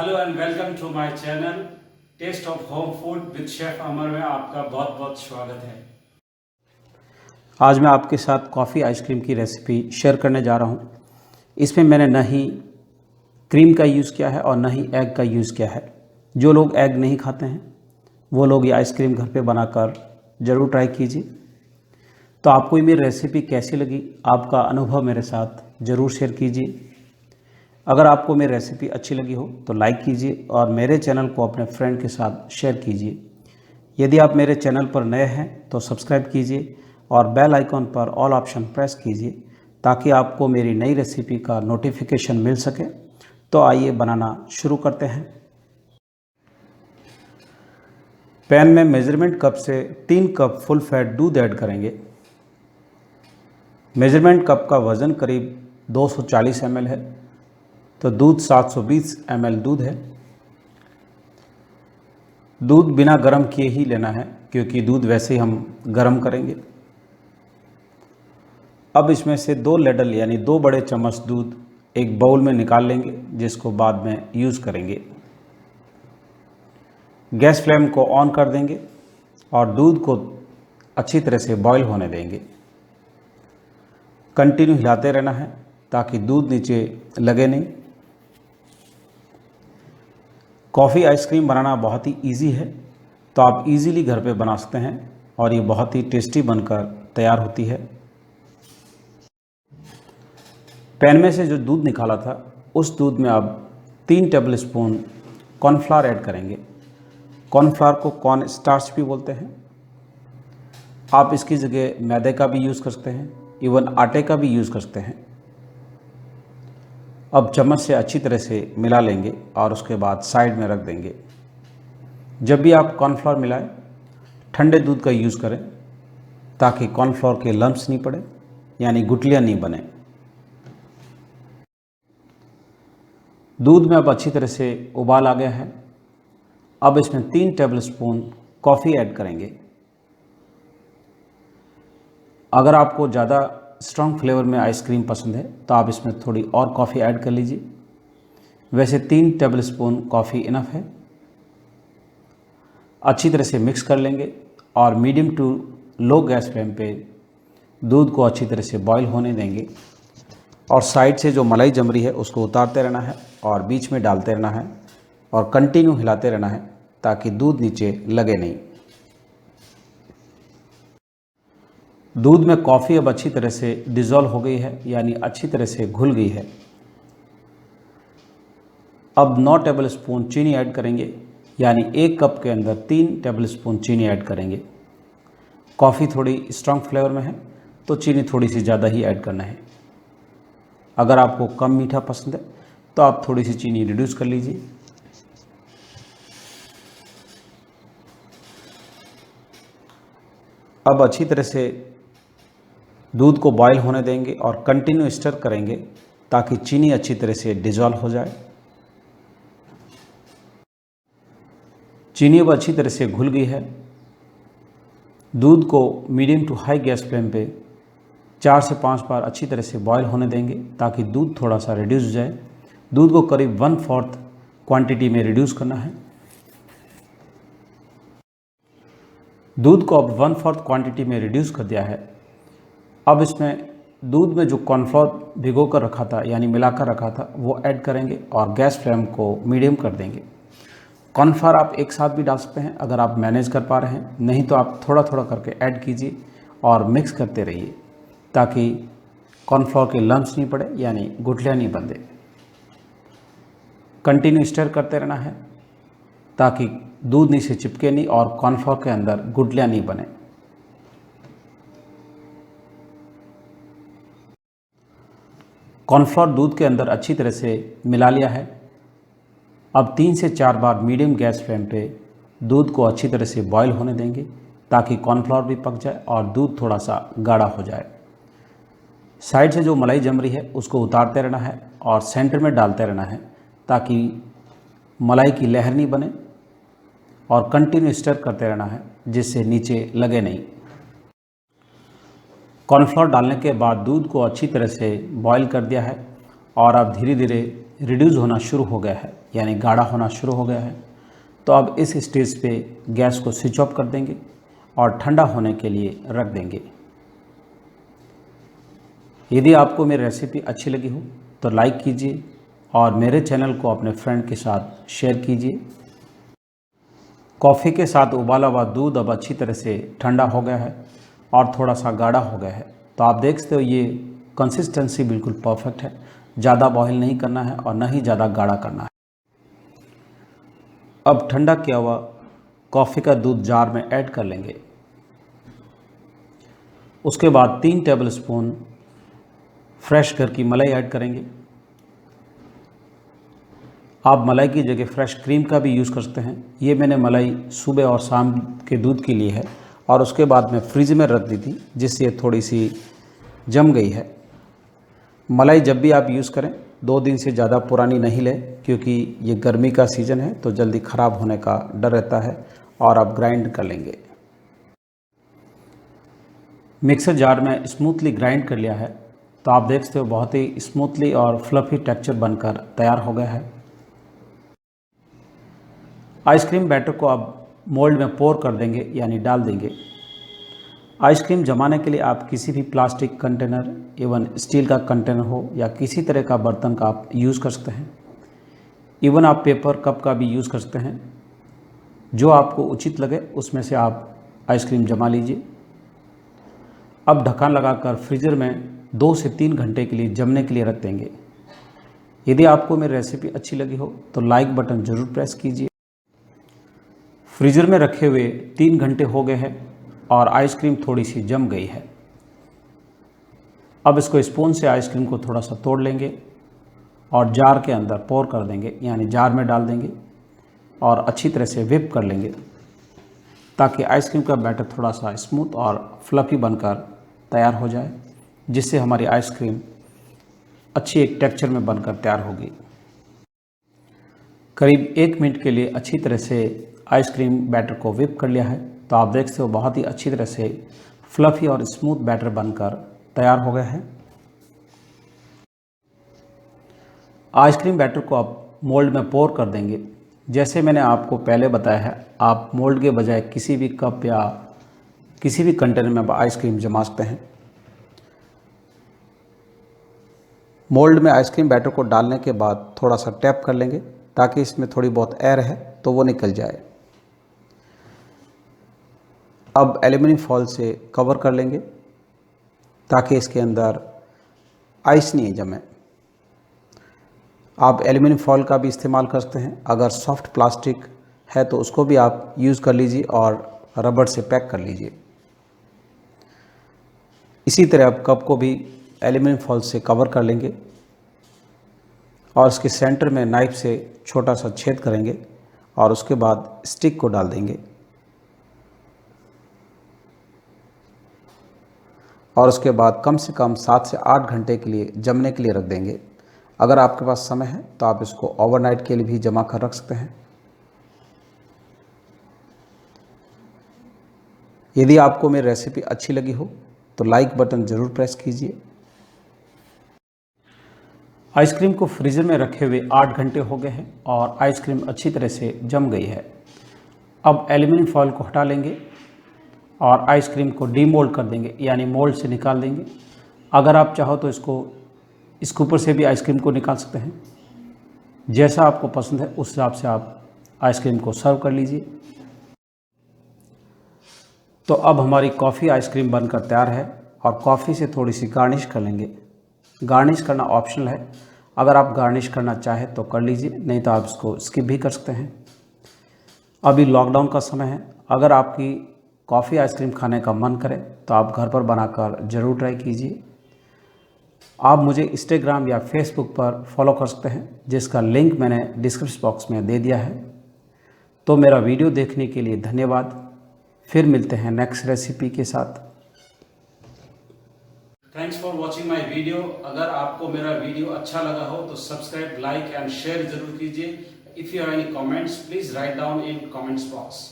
Hello and welcome to my channel taste of home food with chef Amar में आपका बहुत बहुत स्वागत है। आज मैं आपके साथ कॉफ़ी आइसक्रीम की रेसिपी शेयर करने जा रहा हूँ। इसमें मैंने न ही क्रीम का यूज़ किया है और न ही एग का यूज़ किया है। जो लोग एग नहीं खाते हैं वो लोग ये आइसक्रीम घर पे बनाकर ज़रूर ट्राई कीजिए। तो आपको ये मेरी रेसिपी कैसी लगी, आपका अनुभव मेरे साथ ज़रूर शेयर कीजिए। अगर आपको मेरी रेसिपी अच्छी लगी हो तो लाइक कीजिए और मेरे चैनल को अपने फ्रेंड के साथ शेयर कीजिए। यदि आप मेरे चैनल पर नए हैं तो सब्सक्राइब कीजिए और बेल आइकॉन पर ऑल ऑप्शन प्रेस कीजिए ताकि आपको मेरी नई रेसिपी का नोटिफिकेशन मिल सके। तो आइए बनाना शुरू करते हैं। पैन में मेजरमेंट कप से 3 कप फुल फैट दूध ऐड करेंगे। मेजरमेंट कप का वज़न करीब 240 ml है, तो दूध 720 ml दूध है। दूध बिना गर्म किए ही लेना है क्योंकि दूध वैसे ही हम गर्म करेंगे। अब इसमें से 2 लेडल यानी 2 बड़े चम्मच दूध एक बाउल में निकाल लेंगे जिसको बाद में यूज़ करेंगे। गैस फ्लेम को ऑन कर देंगे और दूध को अच्छी तरह से बॉईल होने देंगे। कंटिन्यू हिलाते रहना है ताकि दूध नीचे लगे नहीं। कॉफ़ी आइसक्रीम बनाना बहुत ही इजी है, तो आप इजीली घर पे बना सकते हैं और ये बहुत ही टेस्टी बनकर तैयार होती है। पैन में से जो दूध निकाला था उस दूध में अब 3 टेबलस्पून कॉर्नफ्लावर ऐड करेंगे। कॉर्नफ्लावर को कॉर्न स्टार्च भी बोलते हैं। आप इसकी जगह मैदे का भी यूज़ कर सकते हैं, इवन आटे का भी यूज़ कर सकते हैं। अब चम्मच से अच्छी तरह से मिला लेंगे और उसके बाद साइड में रख देंगे। जब भी आप कॉर्नफ्लोर मिलाएं ठंडे दूध का यूज़ करें ताकि कॉर्नफ्लोर के लम्प्स नहीं पड़े यानी गुठलियाँ नहीं बने। दूध में अब अच्छी तरह से उबाल आ गया है। अब इसमें 3 टेबलस्पून कॉफ़ी ऐड करेंगे। अगर आपको ज़्यादा स्ट्रॉन्ग फ्लेवर में आइसक्रीम पसंद है तो आप इसमें थोड़ी और कॉफ़ी ऐड कर लीजिए। वैसे 3 टेबलस्पून कॉफ़ी इनफ है। अच्छी तरह से मिक्स कर लेंगे और medium to low gas flame पे दूध को अच्छी तरह से बॉईल होने देंगे और साइड से जो मलाई जम रही है उसको उतारते रहना है और बीच में डालते रहना है और कंटिन्यू हिलाते रहना है ताकि दूध नीचे लगे नहीं। दूध में कॉफ़ी अब अच्छी तरह से डिज़ोल्व हो गई है यानी अच्छी तरह से घुल गई है। अब 9 टेबलस्पून चीनी ऐड करेंगे यानी 1 कप के अंदर 3 टेबलस्पून चीनी ऐड करेंगे। कॉफ़ी थोड़ी स्ट्रॉन्ग फ्लेवर में है तो चीनी थोड़ी सी ज़्यादा ही ऐड करना है। अगर आपको कम मीठा पसंद है तो आप थोड़ी सी चीनी रिड्यूस कर लीजिए। अब अच्छी तरह से दूध को बॉईल होने देंगे और कंटिन्यू स्टर करेंगे ताकि चीनी अच्छी तरह से डिज़ोल्व हो जाए। चीनी अब अच्छी तरह से घुल गई है। दूध को medium to high gas flame पे 4 से 5 बार अच्छी तरह से बॉईल होने देंगे ताकि दूध थोड़ा सा रिड्यूस हो जाए। दूध को करीब 1/4 क्वांटिटी में रिड्यूस करना है। दूध को अब 1/4 क्वांटिटी में रिड्यूस कर दिया है। अब इसमें दूध में जो कॉर्नफ्लोर भिगो कर रखा था यानी मिलाकर रखा था वो ऐड करेंगे और गैस फ्लेम को मीडियम कर देंगे। कॉर्नफ्लोर आप एक साथ भी डाल सकते हैं अगर आप मैनेज कर पा रहे हैं, नहीं तो आप थोड़ा थोड़ा करके ऐड कीजिए और मिक्स करते रहिए ताकि कॉर्नफ्लोर के लम्प्स नहीं पड़े यानी गुठलियाँ नहीं बंधे। कंटिन्यू स्टर करते रहना है ताकि दूध नीचे चिपके नहीं और कॉर्नफ्लोर के अंदर गुठलियाँ नहीं बने। कॉर्नफ्लोर दूध के अंदर अच्छी तरह से मिला लिया है। अब 3 से 4 बार मीडियम गैस फ्लेम पे दूध को अच्छी तरह से बॉईल होने देंगे ताकि कॉर्नफ्लोर भी पक जाए और दूध थोड़ा सा गाढ़ा हो जाए। साइड से जो मलाई जम रही है उसको उतारते रहना है और सेंटर में डालते रहना है ताकि मलाई की लहर नहीं बने और कंटिन्यू स्टर करते रहना है जिससे नीचे लगे नहीं। कॉर्नफ्लोर डालने के बाद दूध को अच्छी तरह से बॉईल कर दिया है और अब धीरे धीरे रिड्यूस होना शुरू हो गया है, यानी गाढ़ा होना शुरू हो गया है। तो अब इस स्टेज पे गैस को स्विच ऑफ कर देंगे और ठंडा होने के लिए रख देंगे। यदि आपको मेरी रेसिपी अच्छी लगी हो तो लाइक कीजिए और मेरे चैनल को अपने फ्रेंड के साथ शेयर कीजिए। कॉफ़ी के साथ उबाला हुआ दूध अब अच्छी तरह से ठंडा हो गया है और थोड़ा सा गाढ़ा हो गया है। तो आप देख सकते हो ये कंसिस्टेंसी बिल्कुल परफेक्ट है। ज़्यादा बॉयल नहीं करना है और न ही ज़्यादा गाढ़ा करना है। अब ठंडा किया हुआ कॉफ़ी का दूध जार में ऐड कर लेंगे। उसके बाद 3 टेबलस्पून फ्रेश घर की मलाई ऐड करेंगे। आप मलाई की जगह फ्रेश क्रीम का भी यूज़ कर सकते हैं। ये मैंने मलाई सुबह और शाम के दूध के लिए है और उसके बाद मैं फ्रिज में रख दी थी, जिससे ये थोड़ी सी जम गई है। मलाई जब भी आप यूज़ करें 2 दिन से ज़्यादा पुरानी नहीं लें, क्योंकि ये गर्मी का सीज़न है तो जल्दी ख़राब होने का डर रहता है। और आप ग्राइंड कर लेंगे। मिक्सर जार में स्मूथली ग्राइंड कर लिया है। तो आप देख सकते हो बहुत ही स्मूथली और फ्लफ़ी टेक्सचर बनकर तैयार हो गया है। आइसक्रीम बैटर को आप मोल्ड में पोर कर देंगे, यानी डाल देंगे। आइसक्रीम जमाने के लिए आप किसी भी प्लास्टिक कंटेनर, इवन स्टील का कंटेनर हो या किसी तरह का बर्तन का आप यूज़ कर सकते हैं। इवन आप पेपर कप का भी यूज़ कर सकते हैं। जो आपको उचित लगे उसमें से आप आइसक्रीम जमा लीजिए। अब ढक्कन लगाकर फ्रीज़र में 2 से 3 घंटे के लिए जमने के लिए रख देंगे। यदि आपको मेरी रेसिपी अच्छी लगी हो तो लाइक बटन ज़रूर प्रेस कीजिए। फ्रीज़र में रखे हुए 3 घंटे हो गए हैं और आइसक्रीम थोड़ी सी जम गई है। अब इसको स्पून से आइसक्रीम को थोड़ा सा तोड़ लेंगे और जार के अंदर पोर कर देंगे, यानी जार में डाल देंगे और अच्छी तरह से व्हिप कर लेंगे, ताकि आइसक्रीम का बैटर थोड़ा सा स्मूथ और फ्लफ़ी बनकर तैयार हो जाए, जिससे हमारी आइसक्रीम अच्छी एक टेक्सचर में बनकर तैयार होगी। करीब 1 मिनट के लिए अच्छी तरह से आइसक्रीम बैटर को व्हिप कर लिया है। तो आप देख सकते हो बहुत ही अच्छी तरह से फ्लफ़ी और स्मूथ बैटर बनकर तैयार हो गया है। आइसक्रीम बैटर को आप मोल्ड में पोर कर देंगे। जैसे मैंने आपको पहले बताया है, आप मोल्ड के बजाय किसी भी कप या किसी भी कंटेनर में आप आइसक्रीम जमा सकते हैं। मोल्ड में आइसक्रीम बैटर को डालने के बाद थोड़ा सा टैप कर लेंगे, ताकि इसमें थोड़ी बहुत एयर है तो वो निकल जाए। अब एल्युमिनियम फॉयल से कवर कर लेंगे, ताकि इसके अंदर आइस नहीं जमे। आप एल्युमिनियम फॉयल का भी इस्तेमाल कर सकते हैं। अगर सॉफ्ट प्लास्टिक है तो उसको भी आप यूज़ कर लीजिए और रबड़ से पैक कर लीजिए। इसी तरह आप कप को भी एल्युमिनियम फॉयल से कवर कर लेंगे और इसके सेंटर में नाइफ से छोटा सा छेद करेंगे और उसके बाद स्टिक को डाल देंगे और उसके बाद कम से कम 7 से 8 घंटे के लिए जमने के लिए रख देंगे। अगर आपके पास समय है तो आप इसको ओवरनाइट के लिए भी जमा कर रख सकते हैं। यदि आपको मेरी रेसिपी अच्छी लगी हो तो लाइक बटन ज़रूर प्रेस कीजिए। आइसक्रीम को फ्रीज़र में रखे हुए 8 घंटे हो गए हैं और आइसक्रीम अच्छी तरह से जम गई है। अब एल्युमिनियम फॉयल को हटा लेंगे और आइसक्रीम को डीमोल्ड कर देंगे, यानी मोल्ड से निकाल देंगे। अगर आप चाहो तो इसको स्कूपर से भी आइसक्रीम को निकाल सकते हैं। जैसा आपको पसंद है उस हिसाब से आप आइसक्रीम को सर्व कर लीजिए। तो अब हमारी कॉफ़ी आइसक्रीम बनकर तैयार है और कॉफ़ी से थोड़ी सी गार्निश कर लेंगे। गार्निश करना ऑप्शनल है। अगर आप गार्निश करना चाहें तो कर लीजिए, नहीं तो आप इसको स्किप भी कर सकते हैं। अभी लॉकडाउन का समय है। अगर आपकी कॉफ़ी आइसक्रीम खाने का मन करे तो आप घर पर बनाकर ज़रूर ट्राई कीजिए। आप मुझे इंस्टाग्राम या फेसबुक पर फॉलो कर सकते हैं, जिसका लिंक मैंने डिस्क्रिप्शन बॉक्स में दे दिया है। तो मेरा वीडियो देखने के लिए धन्यवाद। फिर मिलते हैं नेक्स्ट रेसिपी के साथ। Thanks for watching my video. अगर आपको मेरा वीडियो अच्छा लगा हो तो सब्सक्राइब, लाइक एंड शेयर जरूर कीजिए। If you have any comments please write down in comments box.